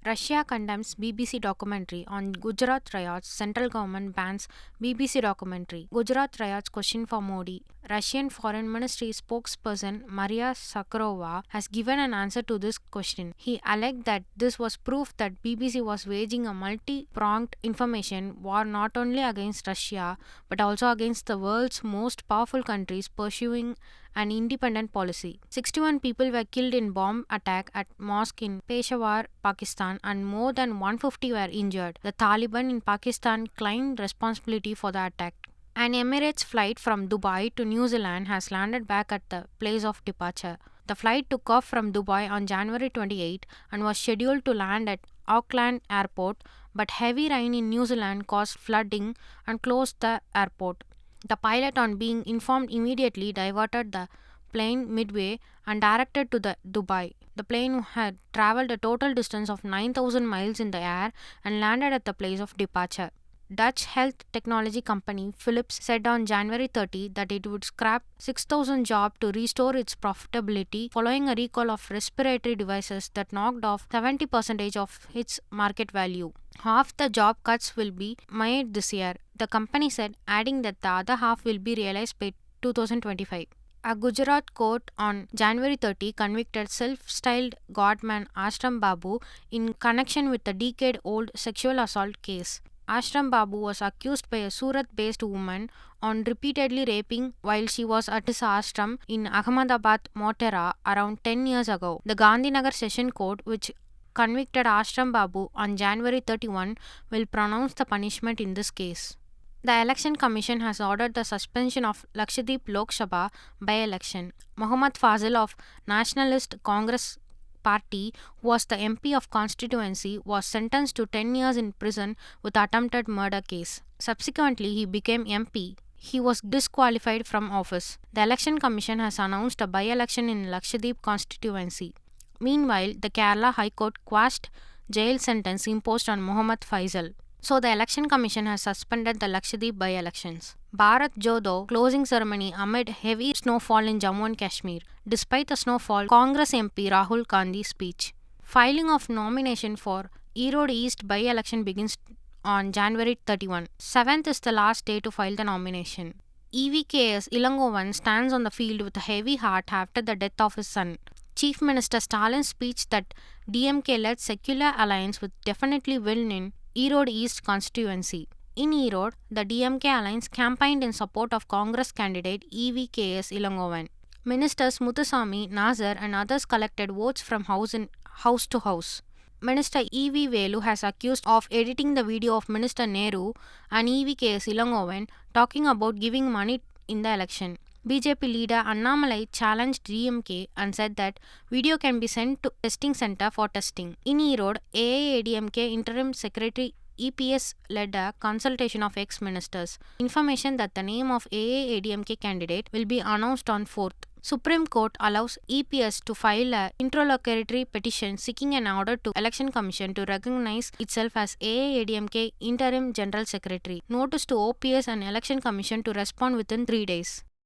Russia condemns BBC documentary on Gujarat riots. Central government bans BBC documentary. Gujarat riots question for Modi. Russian Foreign Ministry spokesperson Maria Sakharova has given an answer to this question. He alleged that this was proof that BBC was waging a multi-pronged information war not only against Russia but also against the world's most powerful countries pursuing an independent policy. 61 people were killed in bomb attack at mosque in Peshawar, Pakistan, and more than 150 were injured. The Taliban in Pakistan claimed responsibility for the attack. An Emirates flight from Dubai to New Zealand has landed back at the place of departure. The flight took off from Dubai on January 28 and was scheduled to land at Auckland Airport, but heavy rain in New Zealand caused flooding and closed the airport. The pilot, on being informed, immediately diverted the plane midway and directed to the Dubai. The plane had travelled a total distance of 9,000 miles in the air and landed at the place of departure. Dutch health technology company Philips said on January 30 that it would scrap 6,000 jobs to restore its profitability following a recall of respiratory devices that knocked off 70% of its market value. Half the job cuts will be made this year, the company said, adding that the other half will be realized by 2025. A Gujarat court on January 30 convicted self-styled godman Ashram Babu in connection with the decade-old sexual assault case. Ashram Babu was accused by a Surat-based woman on repeatedly raping while she was at his ashram in Ahmedabad, Motera around 10 years ago. The Gandhinagar Session Court, which convicted Ashram Babu on January 31, will pronounce the punishment in this case. The Election Commission has ordered the suspension of Lakshadweep Loksabha by-election. Mohammad Fazil of Nationalist Congress Party, who was the MP of constituency, was sentenced to 10 years in prison with attempted murder case. Subsequently, he became MP. He was disqualified from office. The Election Commission has announced a by-election in Lakshadweep constituency. Meanwhile, the Kerala High Court quashed jail sentence imposed on Mohammad Faisal. So the Election Commission has suspended the Lakshadweep by-elections. Bharatjodoyatra closing ceremony amid heavy snowfall in Jammu and Kashmir. Despite the snowfall, Congress MP Rahul Gandhi speech. Filing of nomination for Erode East by-election begins on January 31. 7th is the last day to file the nomination. EVKS Ilangovan stands on the field with a heavy heart after the death of his son. Chief Minister Stalin's speech that DMK-led secular alliance would definitely win in Erode East constituency. In Erode, the DMK alliance campaigned in support of Congress candidate EVKS Ilangovan. Ministers Muthuswamy, Nazar and others collected votes from house to house. Minister evvelu has accused of editing the video of Minister Nehru and EVKS Ilangovan talking about giving money in the election. BJP leader Annamalai challenged DMK and said that video can be sent to testing center for testing. In Erode, aiadmk interim secretary EPS led a consultation of ex-ministers. Information that the name of aiadmk candidate will be announced on 4th. Supreme Court allows EPS to file a interlocutory petition seeking an order to Election Commission to recognize itself as aiadmk interim general secretary. Notice to OPS and Election Commission to respond within 3 days.